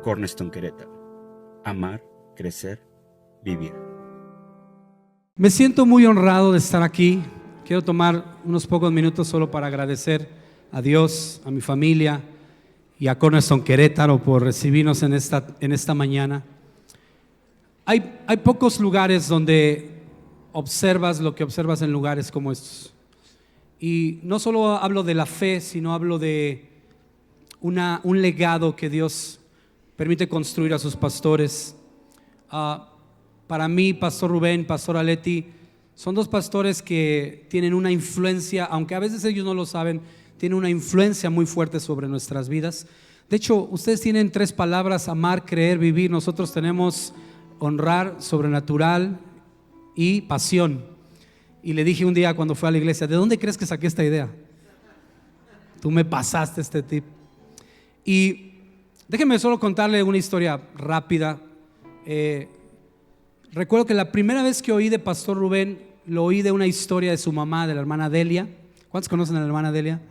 Cornerstone Querétaro. Amar, crecer, vivir. Me siento muy honrado de estar aquí. Quiero tomar unos pocos minutos solo para agradecer a Dios, a mi familia y a Cornerstone Querétaro por recibirnos en esta mañana. Hay pocos lugares donde observas lo que observas en lugares como estos. Y no solo hablo de la fe, sino hablo de un legado que Dios permite construir a sus pastores. Para mí, Pastor Rubén, Pastor Aleti, son dos pastores que tienen una influencia, aunque a veces ellos no lo saben, tienen una influencia muy fuerte sobre nuestras vidas. De hecho, ustedes tienen 3 palabras: amar, creer, vivir. Nosotros tenemos honrar, sobrenatural y pasión. Y le dije un día cuando fue a la iglesia: ¿de dónde crees que saqué esta idea? Tú me pasaste este tip. Y déjenme solo contarle una historia rápida. Recuerdo que la primera vez que oí de Pastor Rubén, lo oí de una historia de su mamá, de la hermana Delia. ¿Cuántos conocen a la hermana Delia?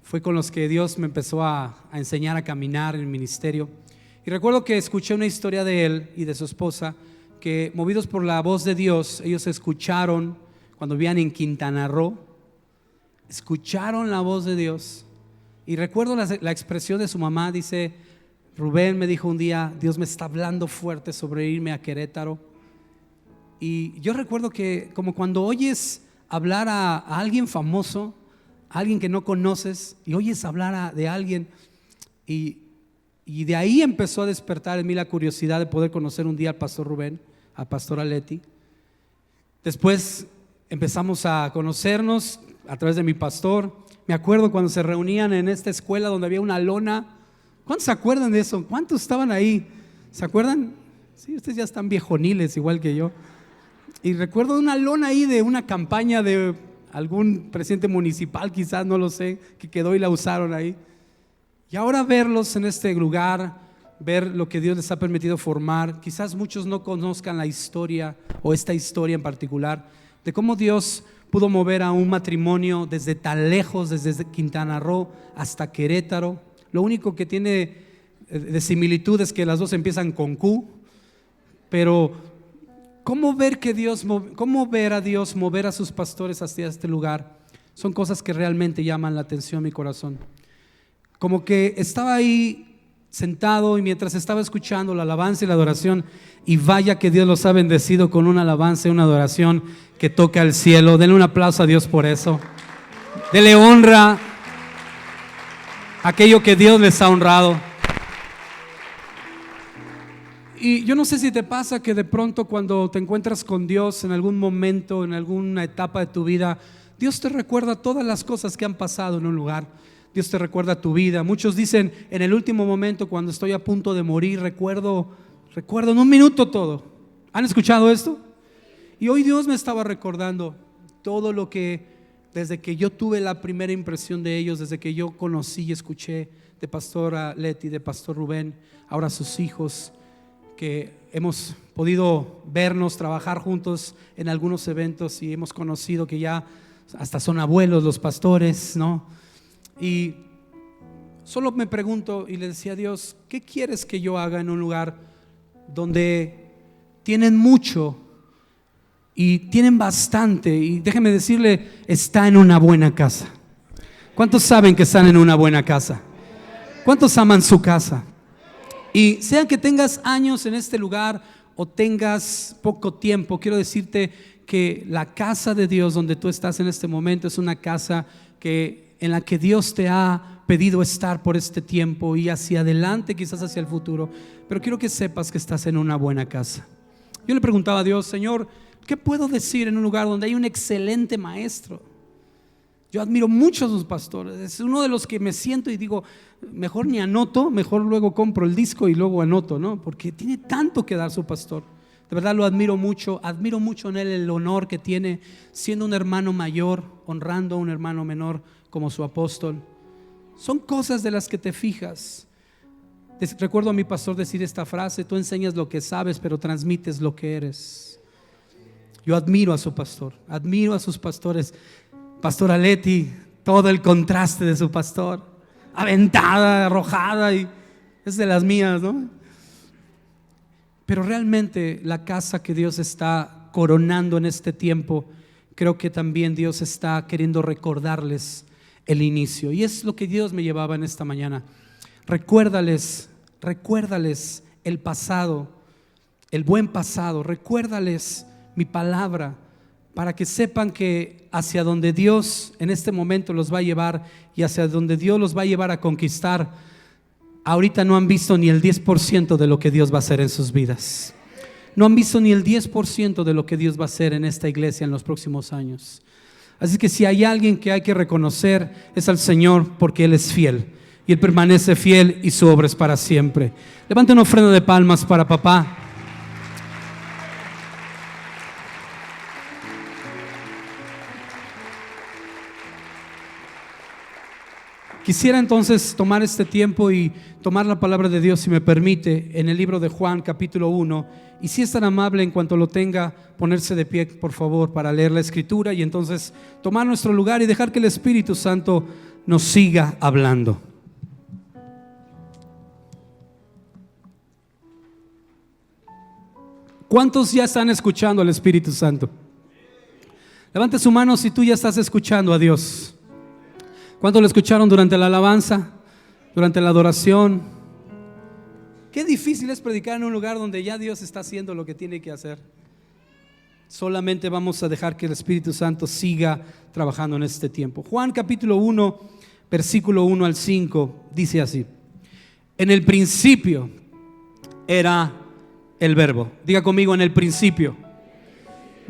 Fue con los que Dios me empezó a enseñar a caminar en el ministerio. Y recuerdo que escuché una historia de él y de su esposa, que movidos por la voz de Dios, ellos escucharon cuando vivían en Quintana Roo, escucharon la voz de Dios. Y recuerdo la expresión de su mamá. Dice: Rubén me dijo un día, Dios me está hablando fuerte sobre irme a Querétaro. Y yo recuerdo que como cuando oyes hablar a alguien famoso, a alguien que no conoces, y oyes hablar de alguien, y de ahí empezó a despertar en mí la curiosidad de poder conocer un día al Pastor Rubén, al Pastor Aleti. Después empezamos a conocernos a través de mi pastor. Me acuerdo cuando se reunían en esta escuela donde había una lona. ¿Cuántos se acuerdan de eso? ¿Cuántos estaban ahí? ¿Se acuerdan? Sí, ustedes ya están viejoniles igual que yo. Y recuerdo una lona ahí de una campaña de algún presidente municipal, quizás, no lo sé, que quedó y la usaron ahí. Y ahora verlos en este lugar, ver lo que Dios les ha permitido formar. Quizás muchos no conozcan la historia, o esta historia en particular, de cómo Dios pudo mover a un matrimonio desde tan lejos, desde Quintana Roo hasta Querétaro. Lo único que tiene de similitud es que las dos empiezan con Q. Pero cómo ver a Dios mover a sus pastores hacia este lugar, son cosas que realmente llaman la atención mi corazón. Como que estaba ahí sentado, y mientras estaba escuchando la alabanza y la adoración, y vaya que Dios los ha bendecido con una alabanza y una adoración que toca el cielo. Denle un aplauso a Dios por eso. Denle honra a aquello que Dios les ha honrado. Y yo no sé si te pasa que de pronto cuando te encuentras con Dios en algún momento, en alguna etapa de tu vida, Dios te recuerda todas las cosas que han pasado en un lugar. Dios te recuerda tu vida. Muchos dicen: en el último momento, cuando estoy a punto de morir, recuerdo en un minuto todo. ¿Han escuchado esto? Y hoy Dios me estaba recordando todo lo que, desde que yo tuve la primera impresión de ellos, desde que yo conocí y escuché de Pastor Leti, de Pastor Rubén, ahora sus hijos, que hemos podido vernos, trabajar juntos en algunos eventos, y hemos conocido que ya hasta son abuelos los pastores, ¿no? Y solo me pregunto y le decía a Dios: ¿qué quieres que yo haga en un lugar donde tienen mucho y tienen bastante? Y déjeme decirle, está en una buena casa. ¿Cuántos saben que están en una buena casa? ¿Cuántos aman su casa? Y sea que tengas años en este lugar o tengas poco tiempo, quiero decirte que la casa de Dios donde tú estás en este momento es una casa en la que Dios te ha pedido estar por este tiempo y hacia adelante, quizás hacia el futuro. Pero quiero que sepas que estás en una buena casa. Yo le preguntaba a Dios: Señor, ¿qué puedo decir en un lugar donde hay un excelente maestro? Yo admiro mucho a sus pastores. Es uno de los que me siento y digo: mejor ni anoto, mejor luego compro el disco y luego anoto, ¿no? Porque tiene tanto que dar su pastor. De verdad lo admiro mucho en él el honor que tiene siendo un hermano mayor, honrando a un hermano menor como su apóstol. Son cosas de las que te fijas. Recuerdo a mi pastor decir esta frase: tú enseñas lo que sabes, pero transmites lo que eres. Yo admiro a su pastor, admiro a sus pastores. Pastor Aleti, todo el contraste de su pastor, aventada, arrojada, y es de las mías, ¿no? Pero realmente la casa que Dios está coronando en este tiempo, creo que también Dios está queriendo recordarles el inicio. Y es lo que Dios me llevaba en esta mañana. Recuérdales el pasado, el buen pasado. Recuérdales mi palabra, para que sepan que hacia donde Dios en este momento los va a llevar y hacia donde Dios los va a llevar a conquistar, ahorita no han visto ni el 10% de lo que Dios va a hacer en sus vidas. No han visto ni el 10% de lo que Dios va a hacer en esta iglesia en los próximos años. Así que si hay alguien que hay que reconocer, es al Señor, porque Él es fiel y Él permanece fiel y su obra es para siempre. Levante una ofrenda de palmas para papá. Quisiera entonces tomar este tiempo y tomar la palabra de Dios, si me permite, en el libro de Juan capítulo 1. Y si es tan amable, en cuanto lo tenga, ponerse de pie, por favor, para leer la escritura y entonces tomar nuestro lugar y dejar que el Espíritu Santo nos siga hablando. ¿Cuántos ya están escuchando al Espíritu Santo? Levante su mano si tú ya estás escuchando a Dios. ¿Cuántos lo escucharon durante la alabanza? Durante la adoración. Qué difícil es predicar en un lugar donde ya Dios está haciendo lo que tiene que hacer. Solamente vamos a dejar que el Espíritu Santo siga trabajando en este tiempo. Juan capítulo 1, versículo 1 al 5, dice así: en el principio era el verbo. Diga conmigo, en el principio.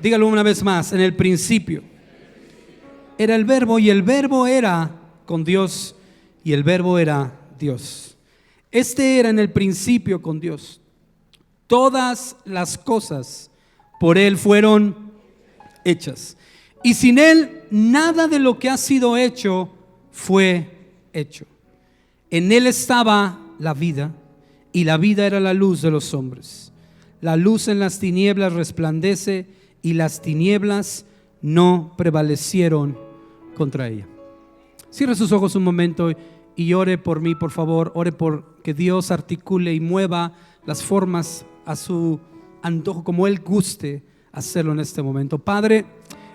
Dígalo una vez más, en el principio era el verbo, y el verbo era con Dios, y el verbo era Dios. Este era en el principio con Dios. Todas las cosas por Él fueron hechas, y sin Él nada de lo que ha sido hecho fue hecho. En Él estaba la vida, y la vida era la luz de los hombres. La luz en las tinieblas resplandece, y las tinieblas no prevalecieron contra ella. Cierre sus ojos un momento y ore por mí, por favor. Ore por que Dios articule y mueva las formas a su antojo, como Él guste hacerlo en este momento. Padre,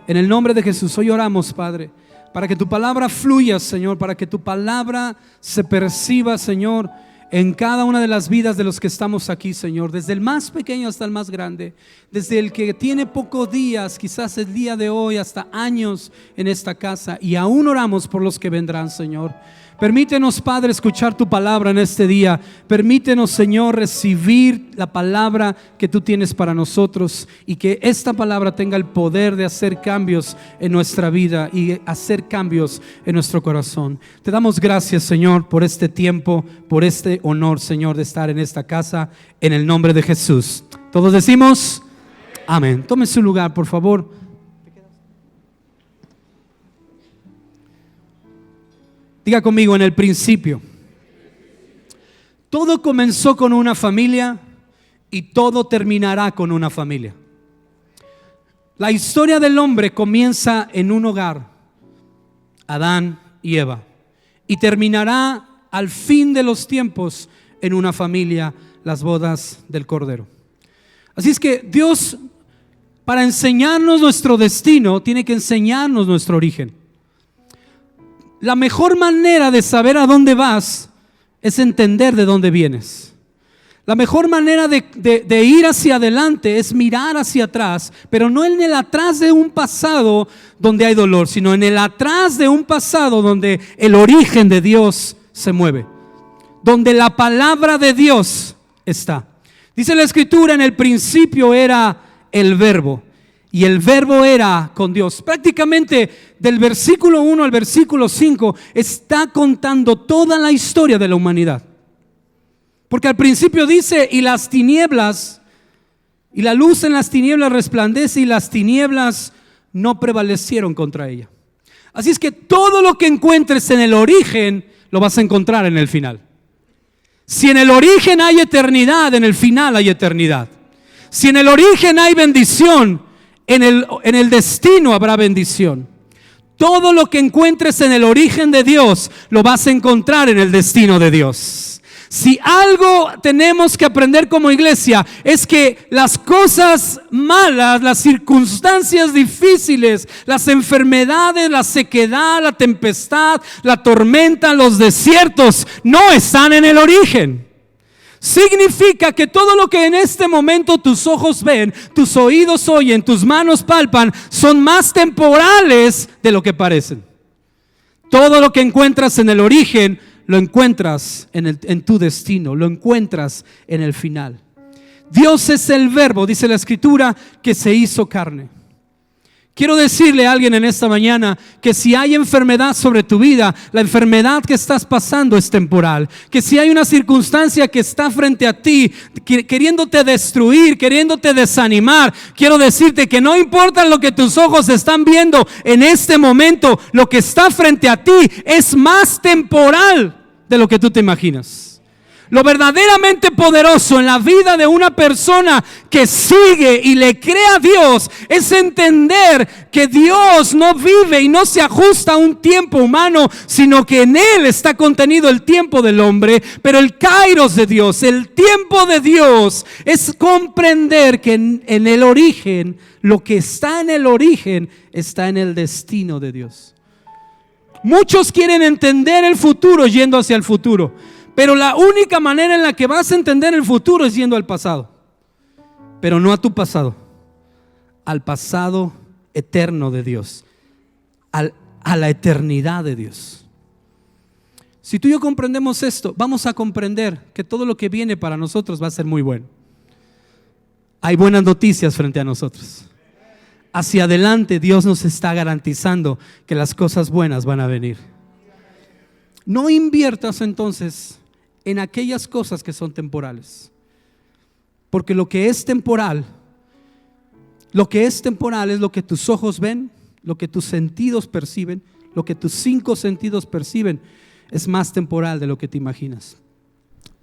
en el nombre de Jesús, hoy oramos, Padre, para que tu palabra fluya, Señor, para que tu palabra se perciba, Señor, en cada una de las vidas de los que estamos aquí, Señor, desde el más pequeño hasta el más grande, desde el que tiene pocos días, quizás el día de hoy, hasta años en esta casa, y aún oramos por los que vendrán, Señor. Permítenos, Padre, escuchar tu palabra en este día. Permítenos, Señor, recibir la palabra que tú tienes para nosotros, y que esta palabra tenga el poder de hacer cambios en nuestra vida y hacer cambios en nuestro corazón. Te damos gracias, Señor, por este tiempo, por este honor, Señor, de estar en esta casa, en el nombre de Jesús. Todos decimos amén. Tome su lugar, por favor. Diga conmigo, en el principio. Todo comenzó con una familia y todo terminará con una familia. La historia del hombre comienza en un hogar, Adán y Eva, y terminará al fin de los tiempos en una familia, las bodas del Cordero. Así es que Dios, para enseñarnos nuestro destino, tiene que enseñarnos nuestro origen. La mejor manera de saber a dónde vas es entender de dónde vienes. La mejor manera de ir hacia adelante es mirar hacia atrás, pero no en el atrás de un pasado donde hay dolor, sino en el atrás de un pasado donde el origen de Dios se mueve, donde la palabra de Dios está. Dice la Escritura, en el principio era el verbo, y el verbo era con Dios. Prácticamente del versículo 1 al versículo 5 está contando toda la historia de la humanidad. Porque al principio dice: y las tinieblas, y la luz en las tinieblas resplandece, y las tinieblas no prevalecieron contra ella. Así es que todo lo que encuentres en el origen lo vas a encontrar en el final. Si en el origen hay eternidad, en el final hay eternidad. Si en el origen hay bendición, en el destino habrá bendición. Todo lo que encuentres en el origen de Dios lo vas a encontrar en el destino de Dios. Si algo tenemos que aprender como iglesia es que las cosas malas, las circunstancias difíciles, las enfermedades, la sequedad, la tempestad, la tormenta, los desiertos no están en el origen. Significa que todo lo que en este momento tus ojos ven, tus oídos oyen, tus manos palpan, son más temporales de lo que parecen. Todo lo que encuentras en el origen lo encuentras en tu destino, lo encuentras en el final. Dios es el verbo, dice la escritura, que se hizo carne. Quiero decirle a alguien en esta mañana que si hay enfermedad sobre tu vida, la enfermedad que estás pasando es temporal. Que si hay una circunstancia que está frente a ti, queriéndote destruir, queriéndote desanimar, quiero decirte que no importa lo que tus ojos están viendo en este momento, lo que está frente a ti es más temporal de lo que tú te imaginas. Lo verdaderamente poderoso en la vida de una persona que sigue y le cree a Dios es entender que Dios no vive y no se ajusta a un tiempo humano, sino que en Él está contenido el tiempo del hombre. Pero el kairos de Dios, el tiempo de Dios, es comprender que en el origen, lo que está en el origen está en el destino de Dios. Muchos quieren entender el futuro yendo hacia el futuro, pero la única manera en la que vas a entender el futuro es yendo al pasado. Pero no a tu pasado, al pasado eterno de Dios, a la eternidad de Dios. Si tú y yo comprendemos esto, vamos a comprender que todo lo que viene para nosotros va a ser muy bueno. Hay buenas noticias frente a nosotros. Hacia adelante Dios nos está garantizando que las cosas buenas van a venir. No inviertas entonces en aquellas cosas que son temporales, porque lo que es temporal es lo que tus ojos ven, lo que tus sentidos perciben, lo que tus 5 sentidos perciben, es más temporal de lo que te imaginas.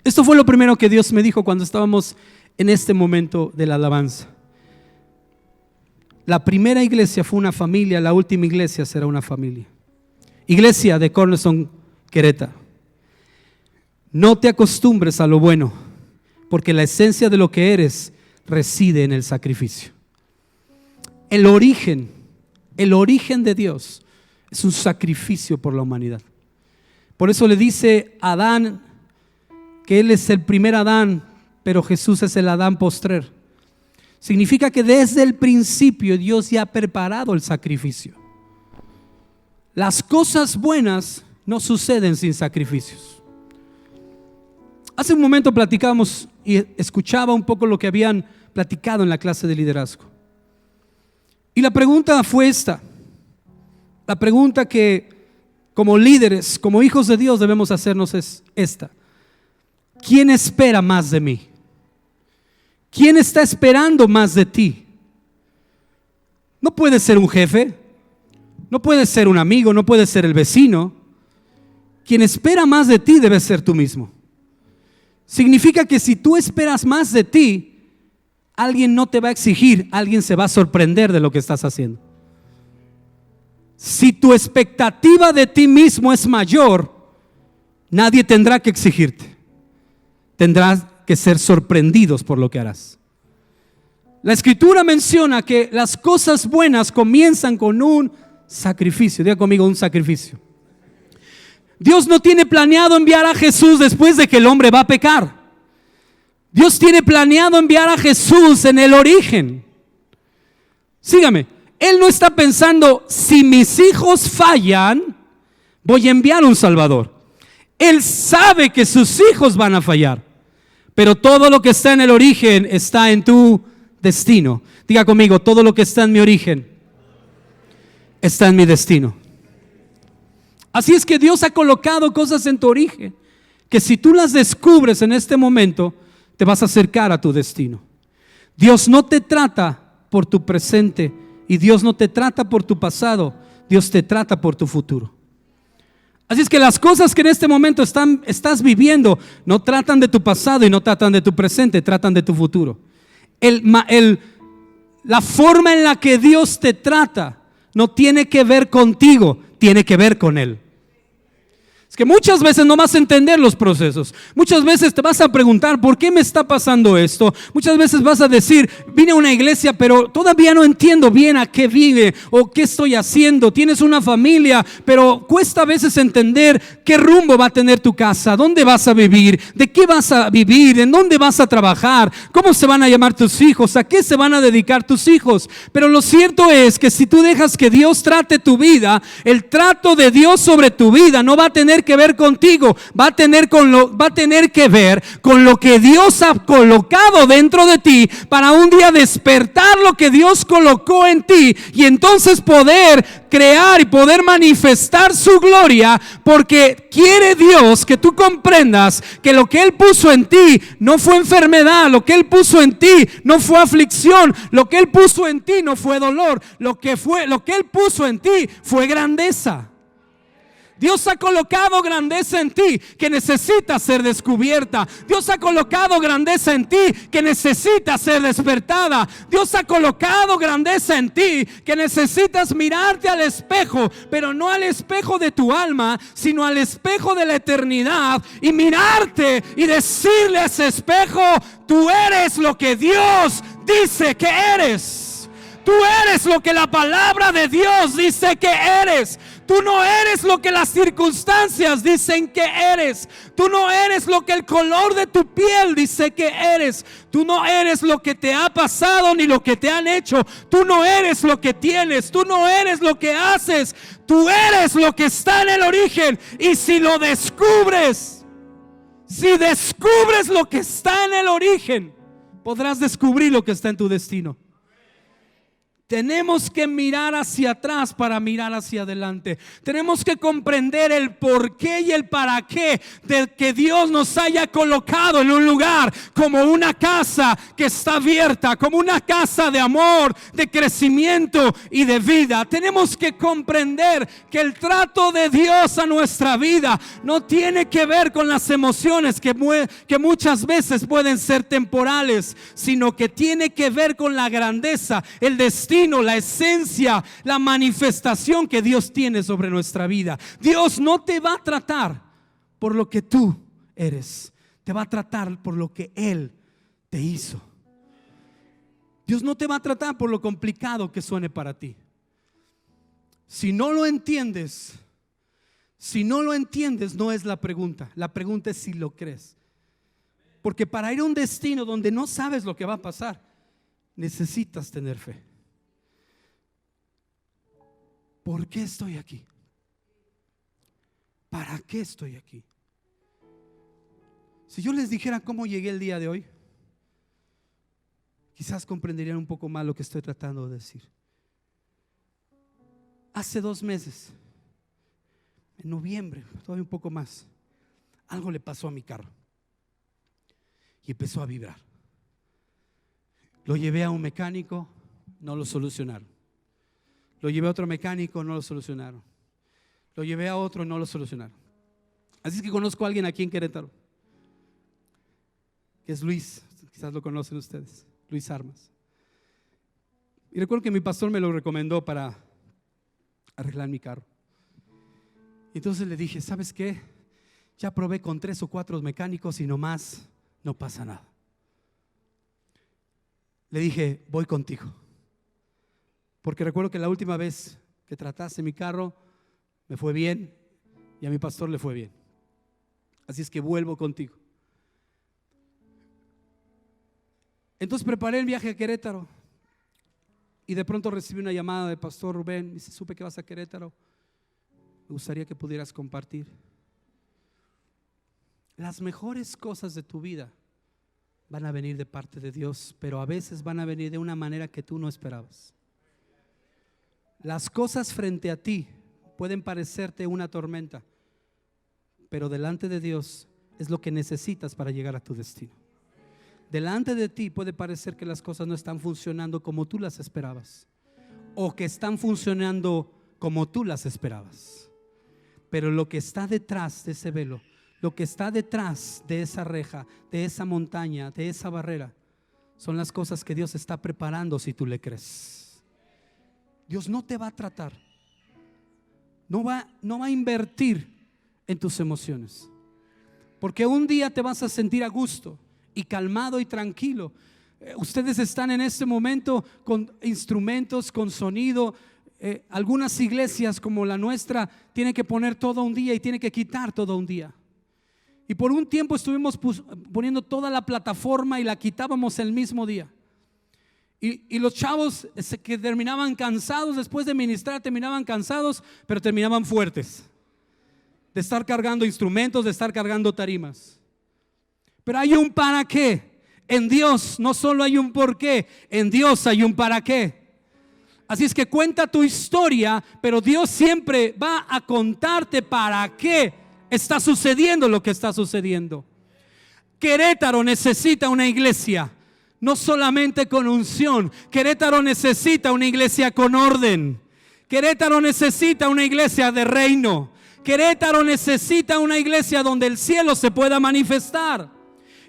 Esto fue lo primero que Dios me dijo cuando estábamos en este momento de la alabanza. La primera iglesia fue una familia, la última iglesia será una familia. Iglesia de Cornerstone, Querétaro. No te acostumbres a lo bueno, porque la esencia de lo que eres reside en el sacrificio. El origen de Dios es un sacrificio por la humanidad. Por eso le dice a Adán que él es el primer Adán, pero Jesús es el Adán postrer. Significa que desde el principio Dios ya ha preparado el sacrificio. Las cosas buenas no suceden sin sacrificios. Hace un momento platicábamos y escuchaba un poco lo que habían platicado en la clase de liderazgo. Y la pregunta fue esta. La pregunta que como líderes, como hijos de Dios debemos hacernos es esta: ¿quién espera más de mí? ¿Quién está esperando más de ti? No puede ser un jefe, no puede ser un amigo, no puede ser el vecino. Quien espera más de ti debe ser tú mismo. Significa que si tú esperas más de ti, alguien no te va a exigir, alguien se va a sorprender de lo que estás haciendo. Si tu expectativa de ti mismo es mayor, nadie tendrá que exigirte. Tendrás que ser sorprendidos por lo que harás. La escritura menciona que las cosas buenas comienzan con un sacrificio. Diga conmigo, un sacrificio. Dios no tiene planeado enviar a Jesús después de que el hombre va a pecar. Dios tiene planeado enviar a Jesús en el origen. Sígame, Él no está pensando, si mis hijos fallan, voy a enviar un Salvador. Él sabe que sus hijos van a fallar, pero todo lo que está en el origen está en tu destino. Diga conmigo, todo lo que está en mi origen está en mi destino. Así es que Dios ha colocado cosas en tu origen que si tú las descubres en este momento, te vas a acercar a tu destino. Dios no te trata por tu presente y Dios no te trata por tu pasado. Dios te trata por tu futuro. Así es que las cosas que en este momento estás viviendo no tratan de tu pasado y no tratan de tu presente, tratan de tu futuro. La forma en la que Dios te trata no tiene que ver contigo, tiene que ver con Él. Es que muchas veces no vas a entender los procesos. Muchas veces te vas a preguntar, ¿por qué me está pasando esto? Muchas veces vas a decir, vine a una iglesia, pero todavía no entiendo bien a qué vive o qué estoy haciendo. Tienes una familia, pero cuesta a veces entender qué rumbo va a tener tu casa, dónde vas a vivir, de qué vas a vivir, en dónde vas a trabajar, cómo se van a llamar tus hijos, a qué se van a dedicar tus hijos. Pero lo cierto es que si tú dejas que Dios trate tu vida, el trato de Dios sobre tu vida no va a tener que ver contigo, va a tener que ver con lo que Dios ha colocado dentro de ti para un día despertar lo que Dios colocó en ti y entonces poder crear y poder manifestar su gloria, porque quiere Dios que tú comprendas que lo que Él puso en ti no fue enfermedad, lo que Él puso en ti no fue aflicción, lo que Él puso en ti no fue dolor, lo que Él puso en ti fue grandeza. Dios ha colocado grandeza en ti que necesita ser descubierta. Dios ha colocado grandeza en ti que necesita ser despertada. Dios ha colocado grandeza en ti que necesitas mirarte al espejo, pero no al espejo de tu alma, sino al espejo de la eternidad, y mirarte y decirle a ese espejo: tú eres lo que Dios dice que eres. Tú eres lo que la palabra de Dios dice que eres. Tú no eres lo que las circunstancias dicen que eres. Tú no eres lo que el color de tu piel dice que eres. Tú no eres lo que te ha pasado ni lo que te han hecho. Tú no eres lo que tienes. Tú no eres lo que haces. Tú eres lo que está en el origen. Y si lo descubres, si descubres lo que está en el origen, podrás descubrir lo que está en tu destino. Tenemos que mirar hacia atrás para mirar hacia adelante. Tenemos que comprender el por qué y el para qué de que Dios nos haya colocado en un lugar como una casa que está abierta, como una casa de amor, de crecimiento y de vida. Tenemos que comprender que el trato de Dios a nuestra vida no tiene que ver con las emociones que muchas veces pueden ser temporales, sino que tiene que ver con la grandeza, el destino, la esencia, la manifestación que Dios tiene sobre nuestra vida. Dios no te va a tratar por lo que tú eres, te va a tratar por lo que Él te hizo. Dios no te va a tratar por lo complicado que suene para ti. Si no lo entiendes, no es la pregunta. La pregunta es si lo crees. Porque para ir a un destino donde no sabes lo que va a pasar, necesitas tener fe. ¿Por qué estoy aquí? ¿Para qué estoy aquí? Si yo les dijera cómo llegué el día de hoy, quizás comprenderían un poco más lo que estoy tratando de decir. Hace 2 meses, en noviembre, todavía un poco más, algo le pasó a mi carro y empezó a vibrar. Lo llevé a un mecánico, no lo solucionaron. Lo llevé a otro mecánico, no lo solucionaron. Lo llevé a otro, no lo solucionaron. Así es que conozco a alguien aquí en Querétaro, que es Luis, quizás lo conocen ustedes, Luis Armas. Y recuerdo que mi pastor me lo recomendó para arreglar mi carro. Y entonces le dije: ¿sabes qué? Ya probé con 3 o 4 mecánicos y nomás no pasa nada. Le dije: voy contigo. Porque recuerdo que la última vez que trataste mi carro me fue bien y a mi pastor le fue bien. Así es que vuelvo contigo. Entonces preparé el viaje a Querétaro y de pronto recibí una llamada de pastor Rubén. Me dice: supe que vas a Querétaro, me gustaría que pudieras compartir. Las mejores cosas de tu vida van a venir de parte de Dios, pero a veces van a venir de una manera que tú no esperabas. Las cosas frente a ti pueden parecerte una tormenta, pero delante de Dios es lo que necesitas para llegar a tu destino. Delante de ti puede parecer que las cosas no están funcionando como tú las esperabas, o que están funcionando como tú las esperabas, pero lo que está detrás de ese velo, lo que está detrás de esa reja, de esa montaña, de esa barrera, son las cosas que Dios está preparando si tú le crees. Dios no te va a tratar, no va a invertir en tus emociones. Porque un día te vas a sentir a gusto y calmado y tranquilo. Ustedes están en este momento con instrumentos, con sonido. Algunas iglesias como la nuestra tienen que poner todo un día y tienen que quitar todo un día. Y por un tiempo estuvimos poniendo toda la plataforma y la quitábamos el mismo día. Y los chavos que terminaban cansados después de ministrar, terminaban cansados, pero terminaban fuertes. De estar cargando instrumentos, de estar cargando tarimas. Pero hay un para qué. En Dios no solo hay un por qué, en Dios hay un para qué. Así es que cuenta tu historia, pero Dios siempre va a contarte para qué está sucediendo lo que está sucediendo. Querétaro necesita una iglesia, no solamente con unción. Querétaro necesita una iglesia con orden. Querétaro necesita una iglesia de reino. Querétaro necesita una iglesia donde el cielo se pueda manifestar.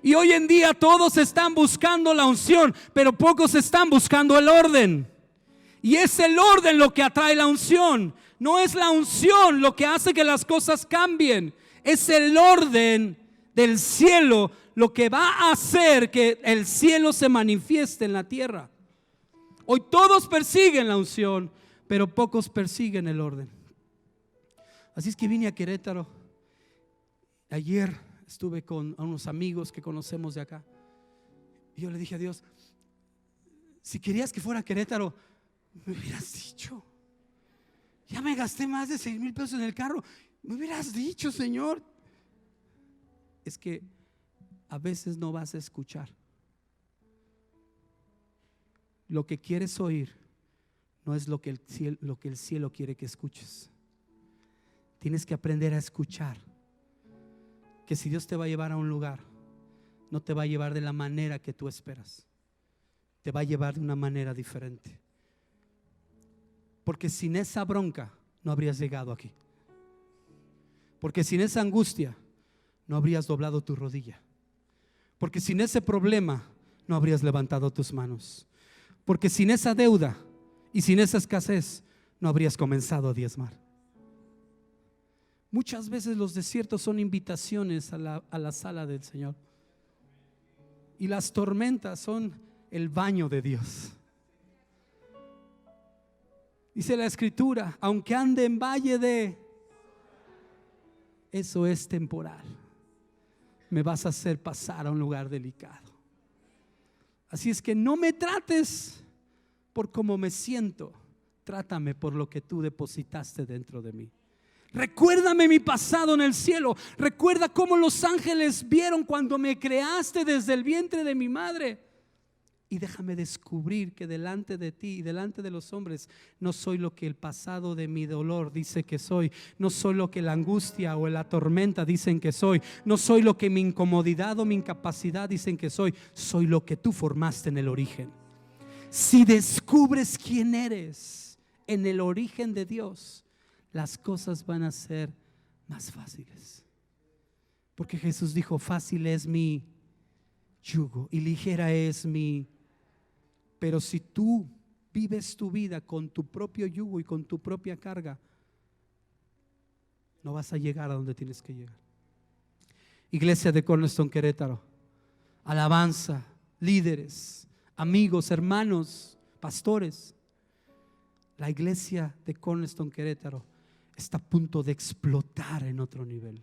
Y hoy en día todos están buscando la unción, pero pocos están buscando el orden. Y es el orden lo que atrae la unción. No es la unción lo que hace que las cosas cambien. Es el orden del cielo lo que va a hacer que el cielo se manifieste en la tierra. Hoy todos persiguen la unción, pero pocos persiguen el orden. Así es que vine a Querétaro. Ayer estuve con unos amigos que conocemos de acá. Y yo le dije a Dios, si querías que fuera a Querétaro, me hubieras dicho. Ya me gasté más de 6,000 pesos en el carro. Me hubieras dicho, Señor. Es que a veces no vas a escuchar. Lo que quieres oír no es lo que el cielo quiere que escuches. Tienes que aprender a escuchar. Que si Dios te va a llevar a un lugar, no te va a llevar de la manera que tú esperas. Te va a llevar de una manera diferente. Porque sin esa bronca no habrías llegado aquí. Porque sin esa angustia no habrías doblado tu rodilla. Porque sin ese problema no habrías levantado tus manos. Porque sin esa deuda y sin esa escasez no habrías comenzado a diezmar. Muchas veces los desiertos son invitaciones a la sala del Señor. Y las tormentas son el baño de Dios. Dice la Escritura, aunque ande en valle de, eso es temporal. Me vas a hacer pasar a un lugar delicado. Así es que no me trates por cómo me siento. Trátame por lo que tú depositaste dentro de mí. Recuérdame mi pasado en el cielo. Recuerda cómo los ángeles vieron cuando me creaste desde el vientre de mi madre. Y déjame descubrir que delante de ti y delante de los hombres no soy lo que el pasado de mi dolor dice que soy. No soy lo que la angustia o la tormenta dicen que soy. No soy lo que mi incomodidad o mi incapacidad dicen que soy. Soy lo que tú formaste en el origen. Si descubres quién eres en el origen de Dios, las cosas van a ser más fáciles. Porque Jesús dijo, fácil es mi yugo y ligera es mi. Pero si tú vives tu vida con tu propio yugo y con tu propia carga, no vas a llegar a donde tienes que llegar. Iglesia de Cornerstone Querétaro, alabanza, líderes, amigos, hermanos, pastores. La iglesia de Cornerstone Querétaro está a punto de explotar en otro nivel.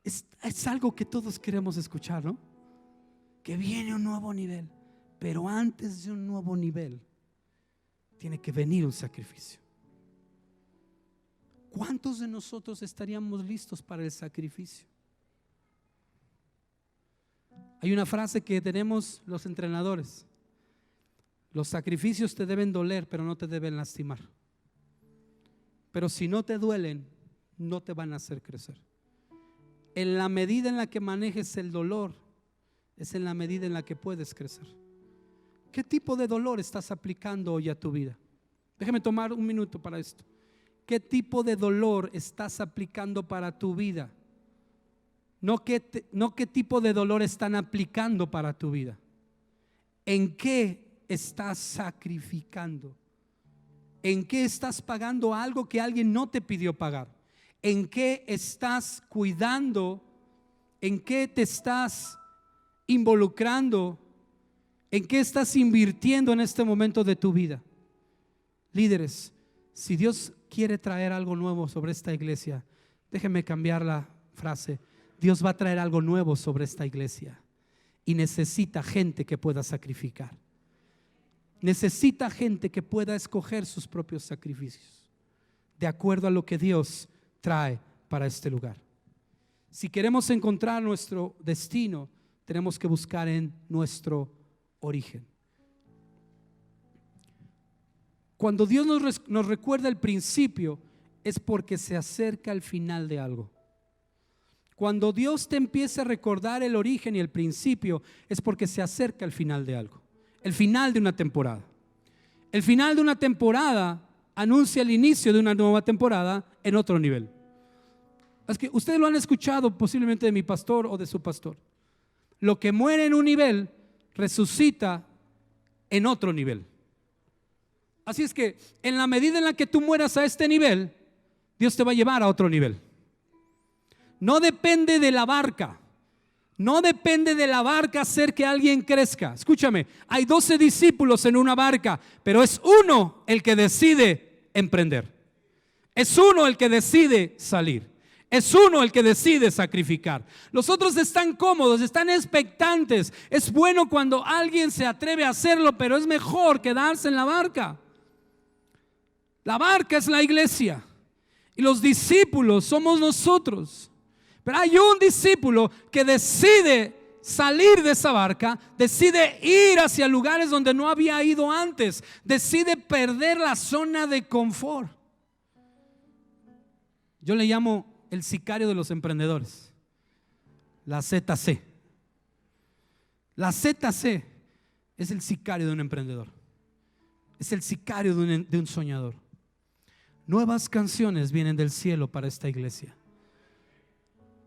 Es algo que todos queremos escuchar, ¿no? Que viene un nuevo nivel. Pero antes de un nuevo nivel tiene que venir un sacrificio. ¿Cuántos de nosotros estaríamos listos para el sacrificio? Hay una frase que tenemos los entrenadores: los sacrificios te deben doler, pero no te deben lastimar. Pero si no te duelen, no te van a hacer crecer. En la medida en la que manejes el dolor, es en la medida en la que puedes crecer. ¿Qué tipo de dolor estás aplicando hoy a tu vida? Déjame tomar un minuto para esto. ¿Qué tipo de dolor estás aplicando para tu vida? No qué tipo de dolor están aplicando para tu vida. ¿En qué estás sacrificando? ¿En qué estás pagando algo que alguien no te pidió pagar? ¿En qué estás cuidando? ¿En qué te estás involucrando? ¿En qué estás invirtiendo en este momento de tu vida? Líderes, si Dios quiere traer algo nuevo sobre esta iglesia, déjenme cambiar la frase. Dios va a traer algo nuevo sobre esta iglesia y necesita gente que pueda sacrificar. Necesita gente que pueda escoger sus propios sacrificios de acuerdo a lo que Dios trae para este lugar. Si queremos encontrar nuestro destino, tenemos que buscar en nuestro origen. Cuando Dios nos recuerda el principio, es porque se acerca al final de algo. Cuando Dios te empieza a recordar el origen y el principio, es porque se acerca al final de algo. El final de una temporada. El final de una temporada anuncia el inicio de una nueva temporada en otro nivel. Es que ustedes lo han escuchado posiblemente de mi pastor o de su pastor. Lo que muere en un nivel resucita en otro nivel. Así es que en la medida en la que tú mueras a este nivel, Dios te va a llevar a otro nivel. No depende de la barca. No depende de la barca hacer que alguien crezca. Escúchame, hay 12 discípulos en una barca, pero es uno el que decide emprender. Es uno el que decide salir. Es uno el que decide sacrificar. Los otros están cómodos, están expectantes. Es bueno cuando alguien se atreve a hacerlo, pero es mejor quedarse en la barca. La barca es la iglesia y los discípulos somos nosotros. Pero hay un discípulo que decide salir de esa barca, decide ir hacia lugares donde no había ido antes, decide perder la zona de confort. Yo le llamo el sicario de los emprendedores, la ZC. La ZC es el sicario de un emprendedor, es el sicario de un soñador. Nuevas canciones vienen del cielo para esta iglesia,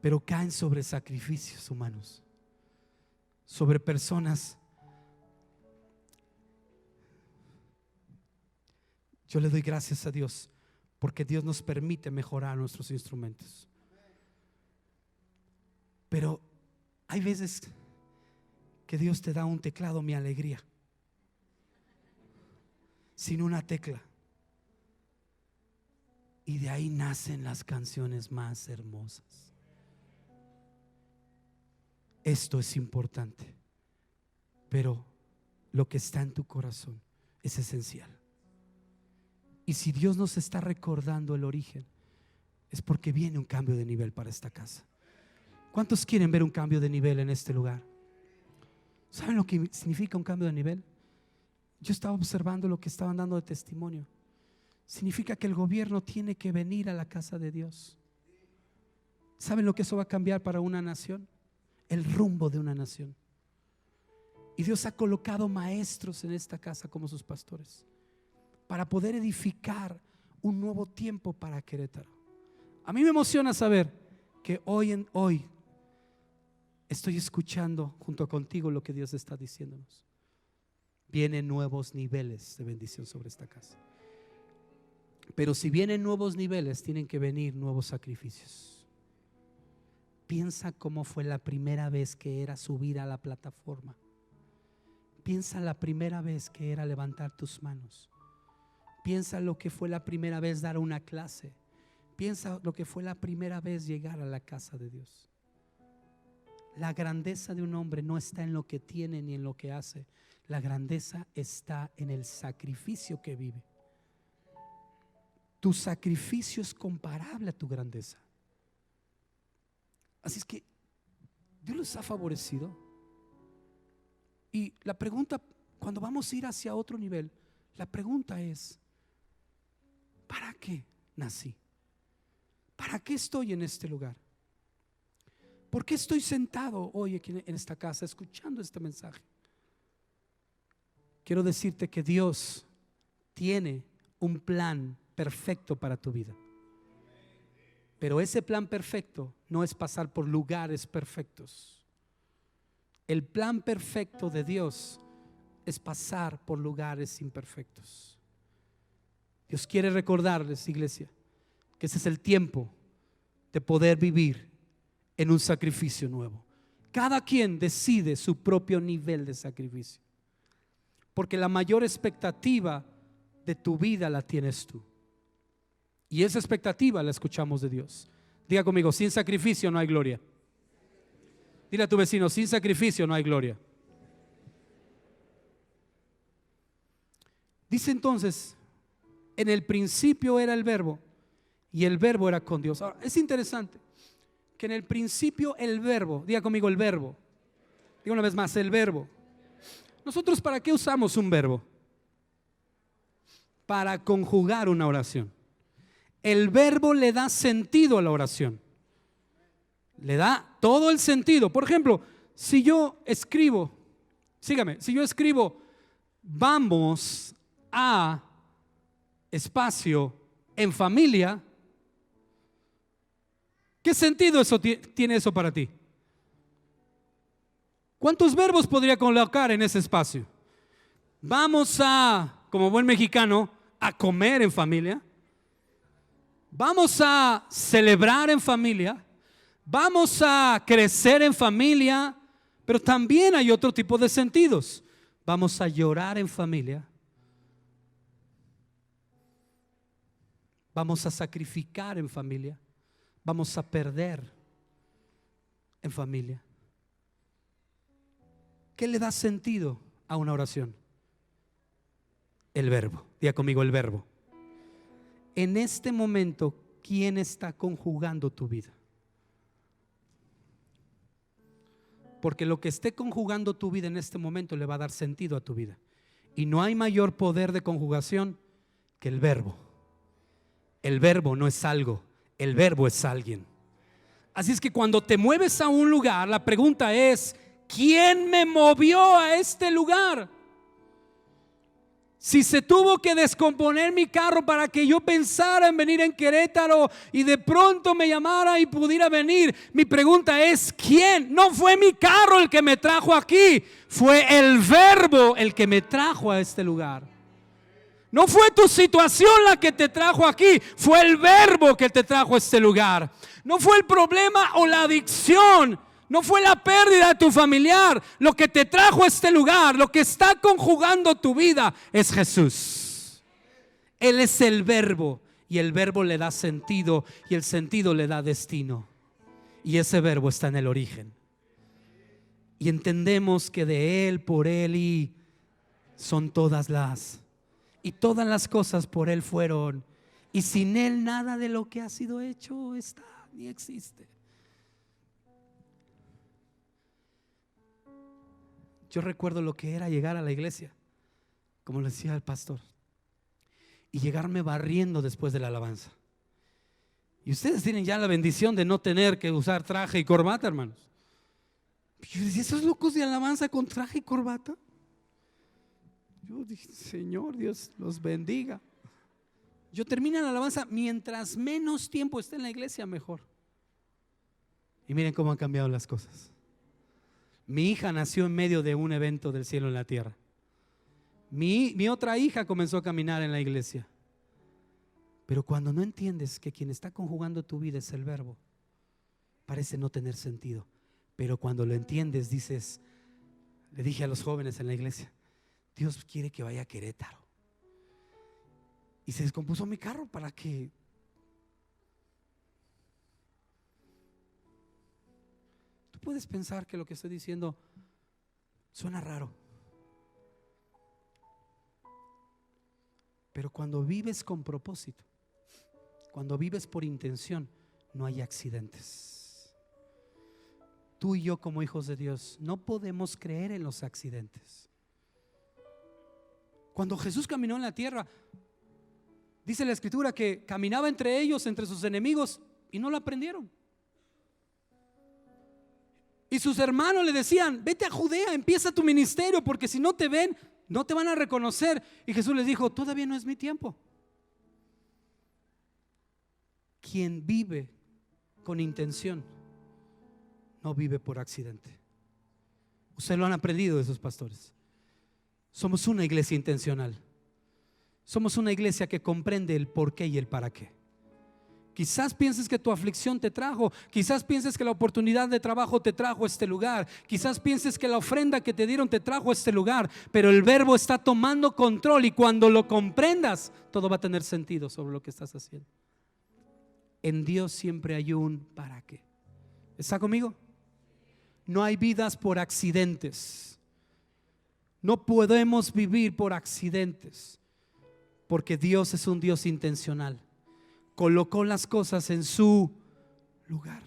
pero caen sobre sacrificios humanos, sobre personas. Yo le doy gracias a Dios porque Dios nos permite mejorar nuestros instrumentos. Pero hay veces que Dios te da un teclado, mi alegría, sin una tecla. Y de ahí nacen las canciones más hermosas. Esto es importante, pero lo que está en tu corazón es esencial. Y si Dios nos está recordando el origen, es porque viene un cambio de nivel para esta casa. ¿Cuántos quieren ver un cambio de nivel en este lugar? ¿Saben lo que significa un cambio de nivel? Yo estaba observando lo que estaban dando de testimonio. Significa que el gobierno tiene que venir a la casa de Dios. ¿Saben lo que eso va a cambiar para una nación? El rumbo de una nación. Y Dios ha colocado maestros en esta casa como sus pastores para poder edificar un nuevo tiempo para Querétaro. A mí me emociona saber que hoy estoy escuchando junto contigo lo que Dios está diciéndonos. Vienen nuevos niveles de bendición sobre esta casa. Pero si vienen nuevos niveles, tienen que venir nuevos sacrificios. Piensa cómo fue la primera vez que era subir a la plataforma. Piensa la primera vez que era levantar tus manos. Piensa lo que fue la primera vez dar una clase. Piensa lo que fue la primera vez llegar a la casa de Dios. La grandeza de un hombre no está en lo que tiene ni en lo que hace. La grandeza está en el sacrificio que vive. Tu sacrificio es comparable a tu grandeza. Así es que Dios los ha favorecido. Y la pregunta, cuando vamos a ir hacia otro nivel, la pregunta es: ¿para qué nací? ¿Para qué estoy en este lugar? ¿Por qué estoy sentado hoy aquí en esta casa escuchando este mensaje? Quiero decirte que Dios tiene un plan perfecto para tu vida. Pero ese plan perfecto no es pasar por lugares perfectos. El plan perfecto de Dios es pasar por lugares imperfectos. Dios quiere recordarles, iglesia, que ese es el tiempo de poder vivir en un sacrificio nuevo. Cada quien decide su propio nivel de sacrificio, porque la mayor expectativa de tu vida la tienes tú, y esa expectativa la escuchamos de Dios. Diga conmigo: sin sacrificio no hay gloria. Dile a tu vecino: sin sacrificio no hay gloria. Dice entonces: en el principio era el verbo, y el verbo era con Dios. Ahora, es interesante que en el principio el verbo, diga conmigo el verbo, diga una vez más el verbo. Nosotros, ¿para qué usamos un verbo? Para conjugar una oración. El verbo le da sentido a la oración, le da todo el sentido. Por ejemplo, si yo escribo, sígame, si yo escribo vamos a espacio en familia, ¿qué sentido tiene eso para ti? ¿Cuántos verbos podría colocar en ese espacio? Vamos a, como buen mexicano, a comer en familia. Vamos a celebrar en familia. Vamos a crecer en familia. Pero también hay otro tipo de sentidos. Vamos a llorar en familia. Vamos a sacrificar en familia. Vamos a perder en familia. ¿Qué le da sentido a una oración? El verbo. Diga conmigo el verbo. En este momento, ¿quién está conjugando tu vida? Porque lo que esté conjugando tu vida en este momento le va a dar sentido a tu vida. Y no hay mayor poder de conjugación que el verbo. El verbo no es algo, el verbo es alguien. Así es que cuando te mueves a un lugar, la pregunta es: ¿quién me movió a este lugar? Si se tuvo que descomponer mi carro para que yo pensara en venir en Querétaro y de pronto me llamara y pudiera venir, mi pregunta es: ¿quién? No fue mi carro el que me trajo aquí, fue el verbo el que me trajo a este lugar. No fue tu situación la que te trajo aquí, fue el verbo que te trajo a este lugar. No fue el problema o la adicción, no fue la pérdida de tu familiar. Lo que te trajo a este lugar, lo que está conjugando tu vida es Jesús. Él es el verbo, y el verbo le da sentido, y el sentido le da destino. Y ese verbo está en el origen. Y entendemos que de Él, por Él y son todas las, y todas las cosas por Él fueron, y sin Él nada de lo que ha sido hecho está ni existe. Yo recuerdo lo que era llegar a la iglesia, como le decía el pastor, y llegarme barriendo después de la alabanza. Y ustedes tienen ya la bendición de no tener que usar traje y corbata, hermanos. Yo decía: ¿esos locos de alabanza con traje y corbata? Yo dije: Señor Dios los bendiga. Yo termino la alabanza, mientras menos tiempo esté en la iglesia, mejor. Y miren cómo han cambiado las cosas. Mi hija nació en medio de un evento del cielo en la tierra. Mi otra hija comenzó a caminar en la iglesia. Pero cuando no entiendes que quien está conjugando tu vida es el verbo, parece no tener sentido. Pero cuando lo entiendes, dices: le dije a los jóvenes en la iglesia: Dios quiere que vaya a Querétaro. Y se descompuso mi carro para que... Tú puedes pensar que lo que estoy diciendo suena raro, pero cuando vives con propósito, cuando vives por intención, no hay accidentes. Tú y yo, como hijos de Dios, no podemos creer en los accidentes. Cuando Jesús caminó en la tierra, dice la escritura que caminaba entre ellos, entre sus enemigos, y no lo aprendieron. Y sus hermanos le decían: vete a Judea, empieza tu ministerio, porque si no te ven, no te van a reconocer. Y Jesús les dijo: todavía no es mi tiempo. Quien vive con intención no vive por accidente. Ustedes lo han aprendido de esos pastores. Somos una iglesia intencional. Somos una iglesia que comprende el por qué y el para qué, Quizás pienses que tu aflicción te trajo, quizás pienses que la oportunidad de trabajo te trajo a este lugar, quizás pienses que la ofrenda que te dieron te trajo a este lugar, pero el verbo está tomando control y cuando lo comprendas, todo va a tener sentido sobre lo que estás haciendo. En Dios siempre hay un para qué. ¿Está conmigo? No hay vidas por accidentes. No podemos vivir por accidentes, porque Dios es un Dios intencional. Colocó las cosas en su lugar.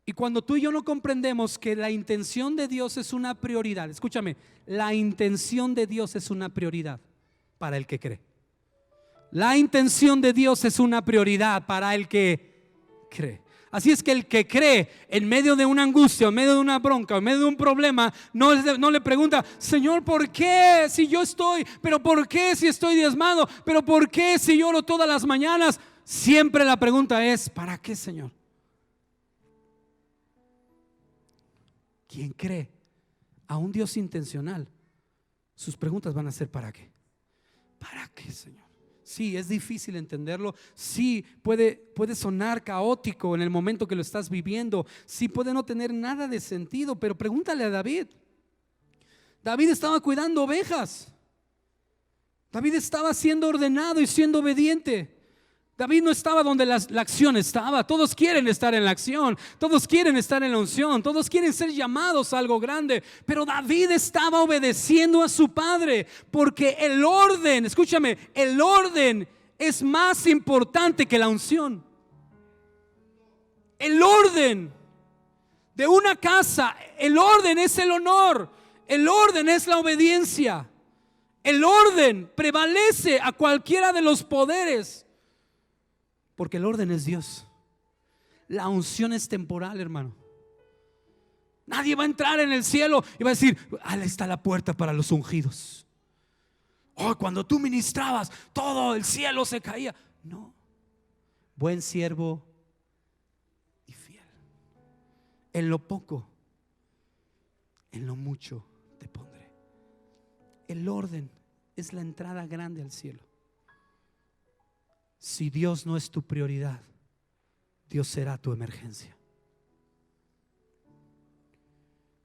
Y cuando tú y yo no comprendemos que la intención de Dios es una prioridad, escúchame, la intención de Dios es una prioridad para el que cree. La intención de Dios es una prioridad para el que cree. Así es que el que cree en medio de una angustia, en medio de una bronca, en medio de un problema, no le pregunta: Señor, ¿por qué si yo estoy? ¿Pero por qué si estoy diezmado? ¿Pero por qué si lloro todas las mañanas? Siempre la pregunta es: ¿para qué, Señor? Quien cree a un Dios intencional, sus preguntas van a ser: ¿para qué? ¿Para qué, Señor? Sí, es difícil entenderlo. Sí, puede sonar caótico en el momento que lo estás viviendo. Sí, puede no tener nada de sentido. Pero pregúntale a David. David estaba cuidando ovejas. David estaba siendo ordenado y siendo obediente. David no estaba donde la acción estaba. Todos quieren estar en la acción, todos quieren estar en la unción, todos quieren ser llamados a algo grande. Pero David estaba obedeciendo a su padre, porque el orden, escúchame, el orden es más importante que la unción. El orden de una casa, el orden es el honor, el orden es la obediencia. El orden prevalece a cualquiera de los poderes. Porque el orden es Dios. La unción es temporal, hermano. Nadie va a entrar en el cielo y va a decir: ahí está la puerta para los ungidos. Oh, cuando tú ministrabas, todo el cielo se caía. No. Buen siervo y fiel. En lo poco, en lo mucho te pondré. El orden es la entrada grande al cielo. Si Dios no es tu prioridad, Dios será tu emergencia.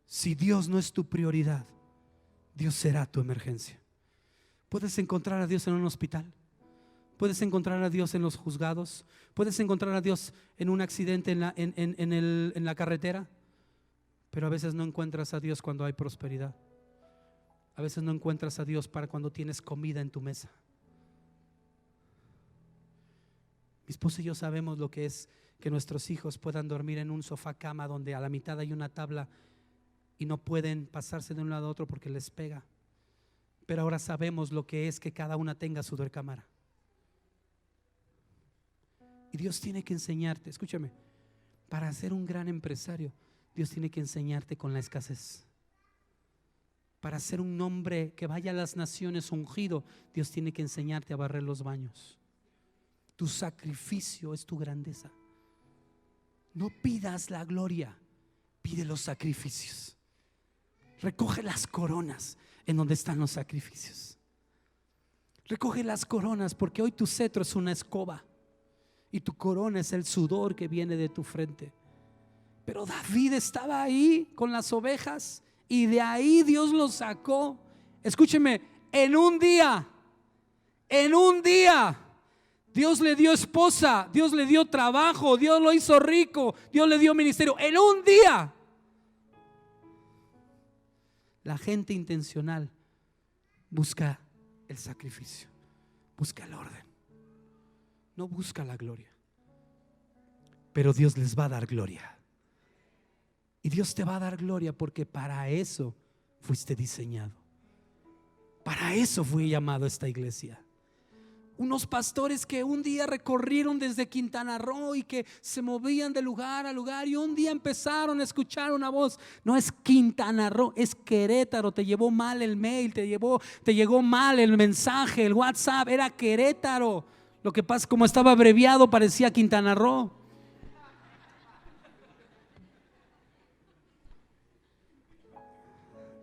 Si Dios no es tu prioridad, Dios será tu emergencia. Puedes encontrar a Dios en un hospital, puedes encontrar a Dios en los juzgados, puedes encontrar a Dios en un accidente en la carretera, pero a veces no encuentras a Dios cuando hay prosperidad. A veces no encuentras a Dios para cuando tienes comida en tu mesa. Mi esposo y yo sabemos lo que es que nuestros hijos puedan dormir en un sofá cama donde a la mitad hay una tabla y no pueden pasarse de un lado a otro porque les pega. Pero ahora sabemos lo que es que cada una tenga su recámara. Y Dios tiene que enseñarte, escúchame, para ser un gran empresario, Dios tiene que enseñarte con la escasez. Para ser un hombre que vaya a las naciones ungido, Dios tiene que enseñarte a barrer los baños. Tu sacrificio es tu grandeza. No pidas la gloria, pide los sacrificios. Recoge las coronas en donde están los sacrificios. Recoge las coronas, porque hoy tu cetro es una escoba y tu corona es el sudor que viene de tu frente. Pero David estaba ahí con las ovejas y de ahí Dios lo sacó. Escúcheme, en un día Dios le dio esposa, Dios le dio trabajo, Dios lo hizo rico, Dios le dio ministerio. En un día. La gente intencional busca el sacrificio, busca el orden, no busca la gloria. Pero Dios les va a dar gloria. Y Dios te va a dar gloria porque para eso fuiste diseñado. Para eso fui llamado a esta iglesia. Unos pastores que un día recorrieron desde Quintana Roo y que se movían de lugar a lugar y un día empezaron a escuchar una voz. No es Quintana Roo, es Querétaro. Te llevó mal el mail, te llegó mal el mensaje, el WhatsApp. Era Querétaro. Lo que pasa, como estaba abreviado, parecía Quintana Roo.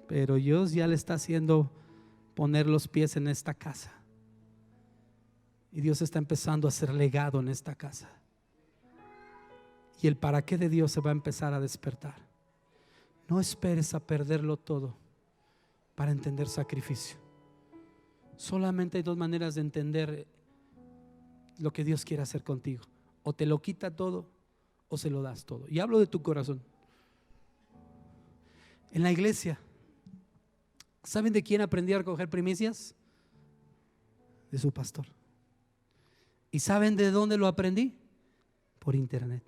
Pero Dios ya le está haciendo poner los pies en esta casa. Y Dios está empezando a hacer legado en esta casa. Y el para qué de Dios se va a empezar a despertar. No esperes a perderlo todo para entender sacrificio. Solamente hay dos maneras de entender lo que Dios quiere hacer contigo: o te lo quita todo o se lo das todo. Y hablo de tu corazón. En la iglesia, ¿saben de quién aprendí a recoger primicias? De su pastor. ¿Y saben de dónde lo aprendí? Por internet.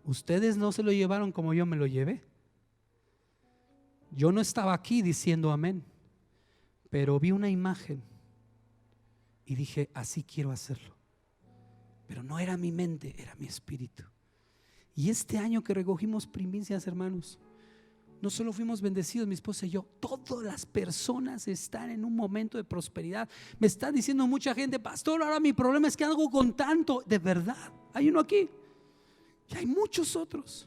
Ustedes no se lo llevaron como yo me lo llevé. Yo no estaba aquí diciendo amén, pero vi una imagen y dije, así quiero hacerlo. Pero no era mi mente, era mi espíritu. Y este año que recogimos primicias, hermanos, no solo fuimos bendecidos, mi esposa y yo, todas las personas están en un momento de prosperidad. Me está diciendo mucha gente, pastor, ahora mi problema es que hago con tanto. De verdad, hay uno aquí y hay muchos otros.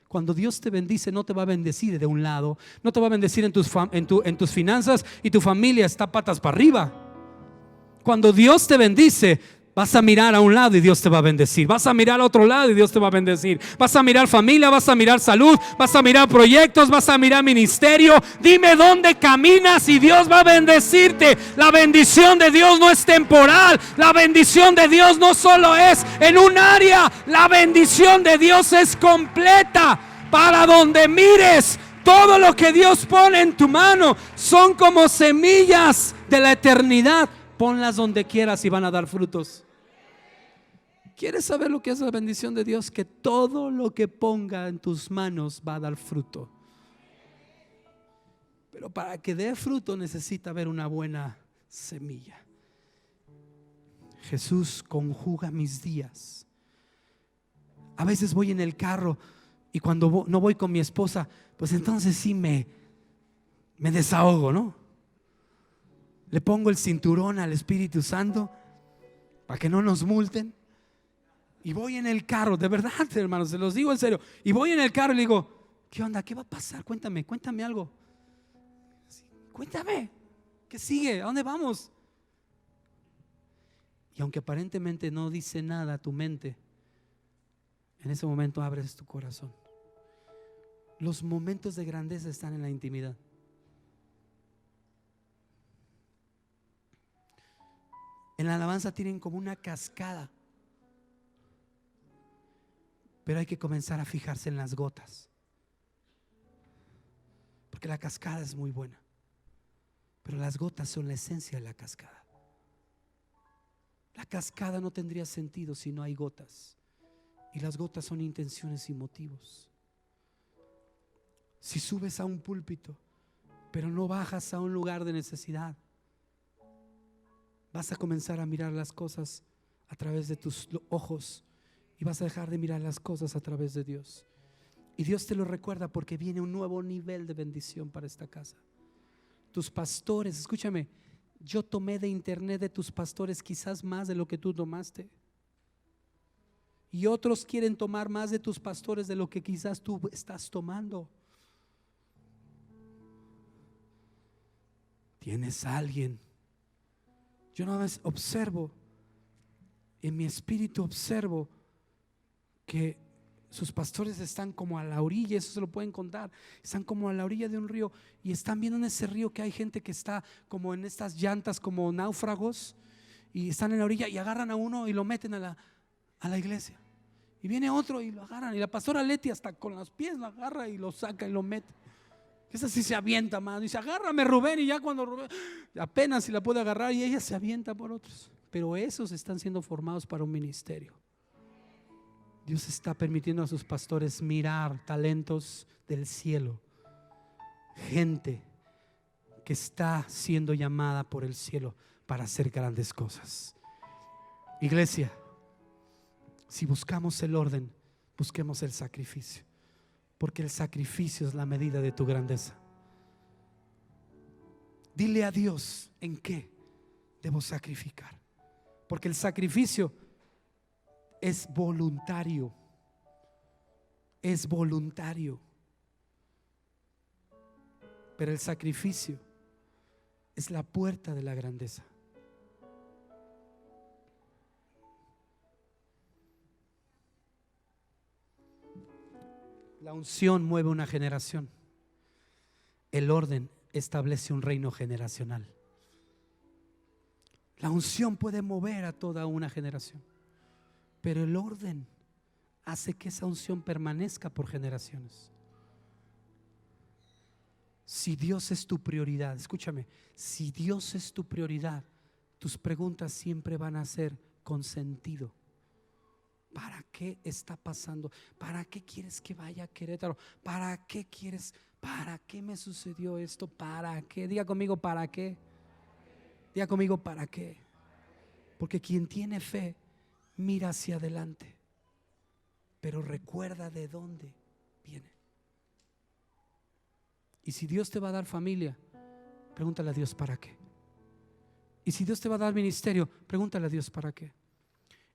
Cuando Dios te bendice, no te va a bendecir de un lado, no te va a bendecir en tus finanzas y tu familia está patas para arriba. Cuando Dios te bendice, vas a mirar a un lado y Dios te va a bendecir. Vas a mirar a otro lado y Dios te va a bendecir. Vas a mirar familia, vas a mirar salud, vas a mirar proyectos, vas a mirar ministerio. Dime dónde caminas y Dios va a bendecirte. La bendición de Dios no es temporal. La bendición de Dios no solo es en un área. La bendición de Dios es completa. Para donde mires, todo lo que Dios pone en tu mano son como semillas de la eternidad. Ponlas donde quieras y van a dar frutos. ¿Quieres saber lo que es la bendición de Dios? Que todo lo que ponga en tus manos va a dar fruto. Pero para que dé fruto necesita haber una buena semilla. Jesús conjuga mis días. A veces voy en el carro y cuando no voy con mi esposa, pues entonces sí me desahogo, ¿no? Le pongo el cinturón al Espíritu Santo para que no nos multen. Y voy en el carro, de verdad, hermanos, se los digo en serio. Y voy en el carro y le digo, ¿qué onda? ¿Qué va a pasar? Cuéntame algo. Cuéntame, ¿qué sigue? ¿A dónde vamos? Y aunque aparentemente no dice nada tu mente, en ese momento abres tu corazón. Los momentos de grandeza están en la intimidad. En la alabanza tienen como una cascada, pero hay que comenzar a fijarse en las gotas, porque la cascada es muy buena, pero las gotas son la esencia de la cascada. La cascada no tendría sentido si no hay gotas, y las gotas son intenciones y motivos. Si subes a un púlpito pero no bajas a un lugar de necesidad, vas a comenzar a mirar las cosas a través de tus ojos y vas a dejar de mirar las cosas a través de Dios. Y Dios te lo recuerda porque viene un nuevo nivel de bendición para esta casa. Tus pastores, escúchame, yo tomé de internet de tus pastores quizás más de lo que tú tomaste. Y otros quieren tomar más de tus pastores de lo que quizás tú estás tomando. Tienes a alguien. Yo una vez observo, en mi espíritu observo que sus pastores están como a la orilla, eso se lo pueden contar, están como a la orilla de un río y están viendo en ese río que hay gente que está como en estas llantas como náufragos y están en la orilla y agarran a uno y lo meten a la iglesia. Y viene otro y lo agarran y la pastora Leti hasta con los pies lo agarra y lo saca y lo mete. Esa sí se avienta, mano, y dice agárrame Rubén, y ya cuando Rubén apenas si la puede agarrar y ella se avienta por otros. Pero esos están siendo formados para un ministerio. Dios está permitiendo a sus pastores mirar talentos del cielo, gente que está siendo llamada por el cielo para hacer grandes cosas. Iglesia, si buscamos el orden, busquemos el sacrificio, porque el sacrificio es la medida de tu grandeza. Dile a Dios en qué debo sacrificar, porque el sacrificio es voluntario. Es voluntario. Pero el sacrificio es la puerta de la grandeza. La unción mueve una generación. El orden establece un reino generacional. La unción puede mover a toda una generación, pero el orden hace que esa unción permanezca por generaciones. Si Dios es tu prioridad, escúchame, si Dios es tu prioridad, tus preguntas siempre van a ser con sentido. ¿Para qué está pasando? ¿Para qué quieres que vaya a Querétaro? ¿Para qué quieres? ¿Para qué me sucedió esto? ¿Para qué? Diga conmigo, ¿para qué? Diga conmigo, ¿para qué? Porque quien tiene fe mira hacia adelante, pero recuerda de dónde viene. Y si Dios te va a dar familia, pregúntale a Dios para qué. Y si Dios te va a dar ministerio, pregúntale a Dios para qué.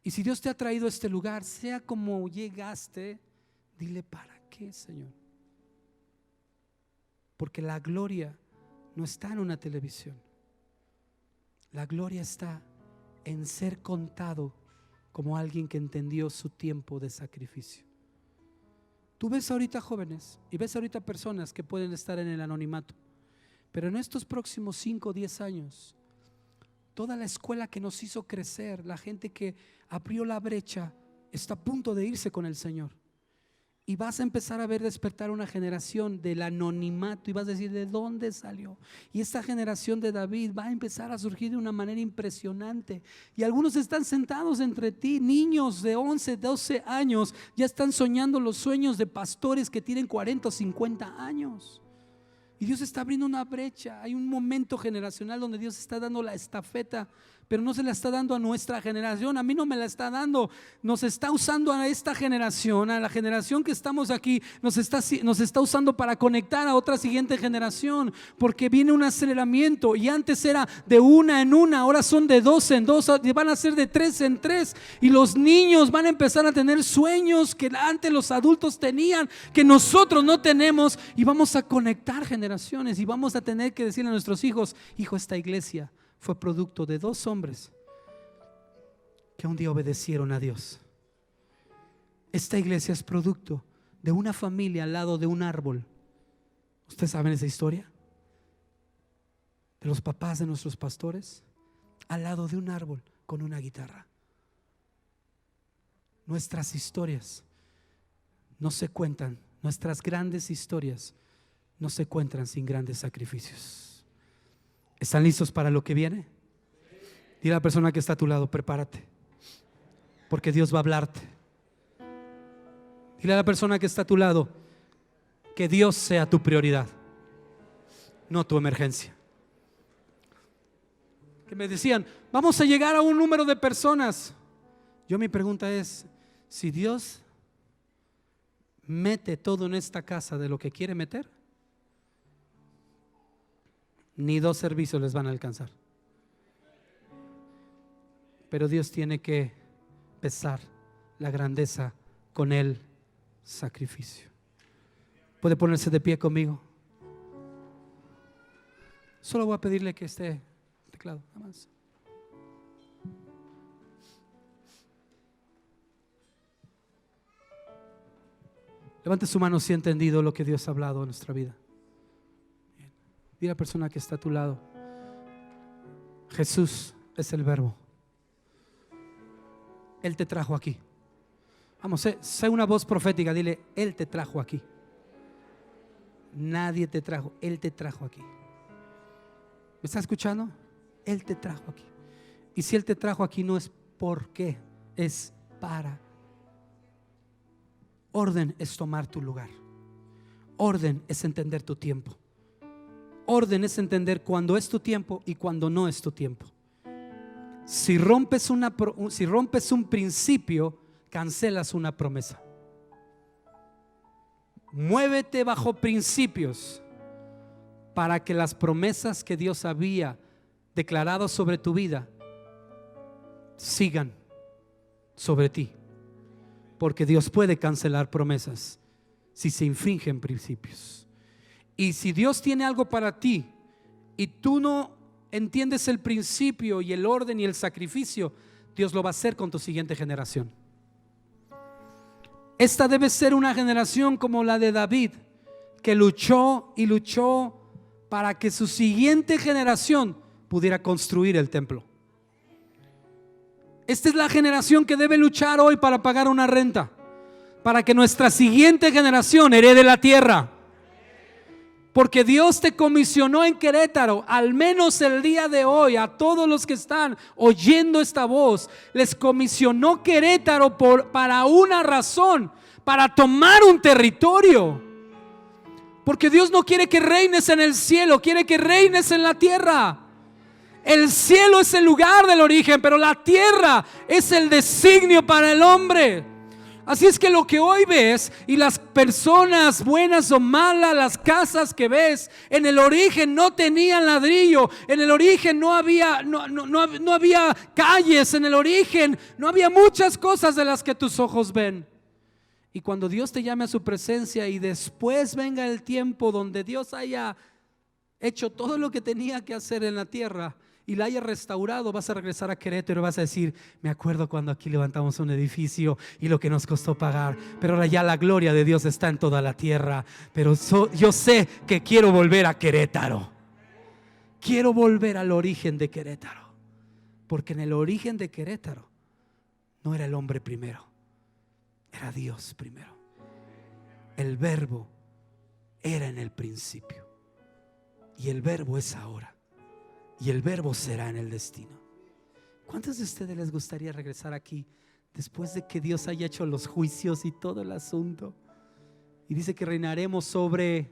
Y si Dios te ha traído a este lugar, sea como llegaste, dile para qué, Señor. Porque la gloria no está en una televisión. La gloria está en ser contado como alguien que entendió su tiempo de sacrificio. Tú ves ahorita jóvenes y ves ahorita personas que pueden estar en el anonimato, pero en estos próximos 5 o 10 años, toda la escuela que nos hizo crecer, la gente que abrió la brecha, está a punto de irse con el Señor. Y vas a empezar a ver despertar una generación del anonimato y vas a decir, ¿de dónde salió? Y esta generación de David va a empezar a surgir de una manera impresionante. Y algunos están sentados entre ti, niños de 11, 12 años, ya están soñando los sueños de pastores que tienen 40 o 50 años. Y Dios está abriendo una brecha. Hay un momento generacional donde Dios está dando la estafeta, pero no se la está dando a nuestra generación. A mí no me la está dando. Nos está usando a esta generación, a la generación que estamos aquí. Nos está usando para conectar a otra siguiente generación, porque viene un aceleramiento. Y antes era de una en una, ahora son de 2 en 2, van a ser de 3 en 3. Y los niños van a empezar a tener sueños que antes los adultos tenían, que nosotros no tenemos. Y vamos a conectar generaciones y vamos a tener que decirle a nuestros hijos: hijo, esta iglesia fue producto de 2 hombres que un día obedecieron a Dios. Esta iglesia es producto de una familia al lado de un árbol. ¿Ustedes saben esa historia? De los papás de nuestros pastores al lado de un árbol con una guitarra. Nuestras historias no se cuentan, nuestras grandes historias no se cuentan sin grandes sacrificios. ¿Están listos para lo que viene? Dile a la persona que está a tu lado: prepárate, porque Dios va a hablarte. Dile a la persona que está a tu lado que Dios sea tu prioridad, no tu emergencia. Que me decían: vamos a llegar a un número de personas. Mi pregunta es: si Dios mete todo en esta casa de lo que quiere meter, ni 2 servicios les van a alcanzar. Pero Dios tiene que pesar la grandeza con el sacrificio. ¿Puede ponerse de pie conmigo? Solo voy a pedirle que esté teclado, nada más. Levante su mano si ha entendido lo que Dios ha hablado en nuestra vida. Dile a la persona que está a tu lado: Jesús es el verbo. Él te trajo aquí. Vamos, sé una voz profética. Dile: Él te trajo aquí. Nadie te trajo, Él te trajo aquí. ¿Me está escuchando? Él te trajo aquí. Y si Él te trajo aquí, no es por qué, es para. Orden es tomar tu lugar. Orden es entender tu tiempo. Orden es entender cuándo es tu tiempo y cuándo no es tu tiempo. Si rompes un principio, cancelas una promesa. Muévete bajo principios para que las promesas que Dios había declarado sobre tu vida sigan sobre ti. Porque Dios puede cancelar promesas si se infringen principios. Y si Dios tiene algo para ti y tú no entiendes el principio y el orden y el sacrificio, Dios lo va a hacer con tu siguiente generación. Esta debe ser una generación como la de David, que luchó y luchó para que su siguiente generación pudiera construir el templo. Esta es la generación que debe luchar hoy para pagar una renta, para que nuestra siguiente generación herede la tierra. Porque Dios te comisionó en Querétaro, al menos el día de hoy, a todos los que están oyendo esta voz, les comisionó Querétaro para una razón, para tomar un territorio. Porque Dios no quiere que reines en el cielo, quiere que reines en la tierra. El cielo es el lugar del origen, pero la tierra es el designio para el hombre. Así es que lo que hoy ves y las personas buenas o malas, las casas que ves, en el origen no tenían ladrillo, en el origen no había calles, en el origen no había muchas cosas de las que tus ojos ven. Y cuando Dios te llame a su presencia y después venga el tiempo donde Dios haya hecho todo lo que tenía que hacer en la tierra y la haya restaurado, vas a regresar a Querétaro y vas a decir: me acuerdo cuando aquí levantamos un edificio y lo que nos costó pagar, pero ahora ya la gloria de Dios está en toda la tierra. Pero yo sé que quiero volver a Querétaro. Quiero volver al origen de Querétaro, porque en el origen de Querétaro no era el hombre primero, era Dios primero. El verbo era en el principio y el verbo es ahora. Y el verbo será en el destino. ¿Cuántos de ustedes les gustaría regresar aquí después de que Dios haya hecho los juicios y todo el asunto? Y dice que reinaremos ¿sobre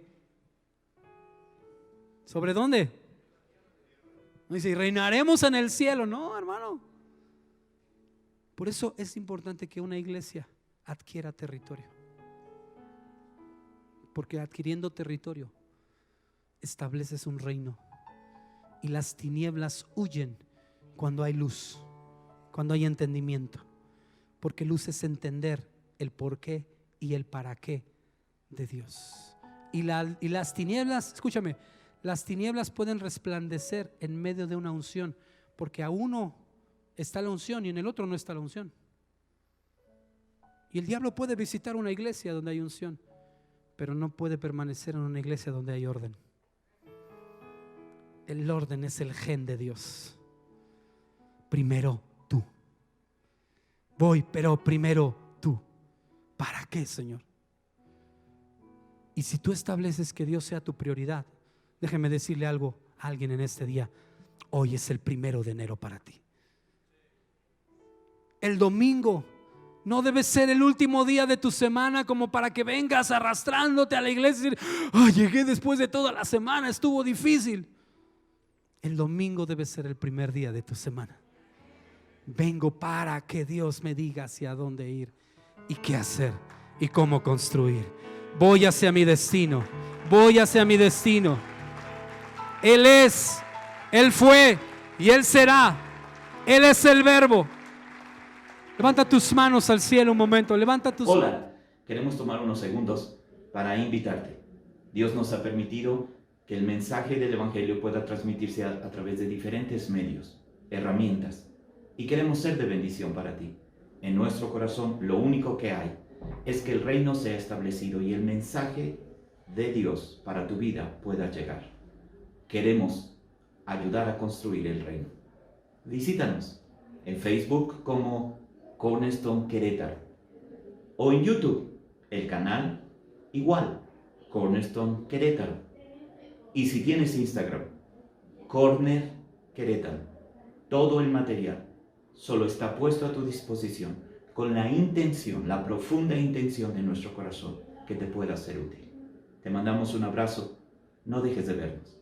dónde? No dice, reinaremos en el cielo. No, hermano. Por eso es importante que una iglesia adquiera territorio. Porque adquiriendo territorio estableces un reino. Y las tinieblas huyen cuando hay luz, cuando hay entendimiento. Porque luz es entender el por qué y el para qué de Dios. Y las tinieblas, escúchame, las tinieblas pueden resplandecer en medio de una unción, porque a uno está la unción y en el otro no está la unción. Y el diablo puede visitar una iglesia donde hay unción, pero no puede permanecer en una iglesia donde hay orden. El orden es el gen de Dios. Primero tú. Voy, pero primero tú. ¿Para qué, Señor? Y si tú estableces que Dios sea tu prioridad, déjeme decirle algo a alguien en este día: hoy es el 1 de enero para ti. El domingo no debe ser el último día de tu semana como para que vengas arrastrándote a la iglesia y decir: llegué después de toda la semana, estuvo difícil. El domingo debe ser el primer día de tu semana. Vengo para que Dios me diga hacia dónde ir y qué hacer y cómo construir. Voy hacia mi destino. Voy hacia mi destino. Él es, Él fue y Él será. Él es el verbo. Levanta tus manos al cielo un momento. Levanta tus manos. Hola, queremos tomar unos segundos para invitarte. Dios nos ha permitido que el mensaje del Evangelio pueda transmitirse a través de diferentes medios, herramientas, y queremos ser de bendición para ti. En nuestro corazón lo único que hay es que el reino sea establecido y el mensaje de Dios para tu vida pueda llegar. Queremos ayudar a construir el reino. Visítanos en Facebook como Cornerstone Querétaro o en YouTube, el canal igual, Cornerstone Querétaro. Y si tienes Instagram, Corner Querétaro, todo el material solo está puesto a tu disposición con la intención, la profunda intención de nuestro corazón que te pueda ser útil. Te mandamos un abrazo, no dejes de vernos.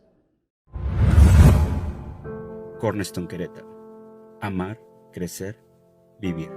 Cornerstone Querétaro. Amar, crecer, vivir.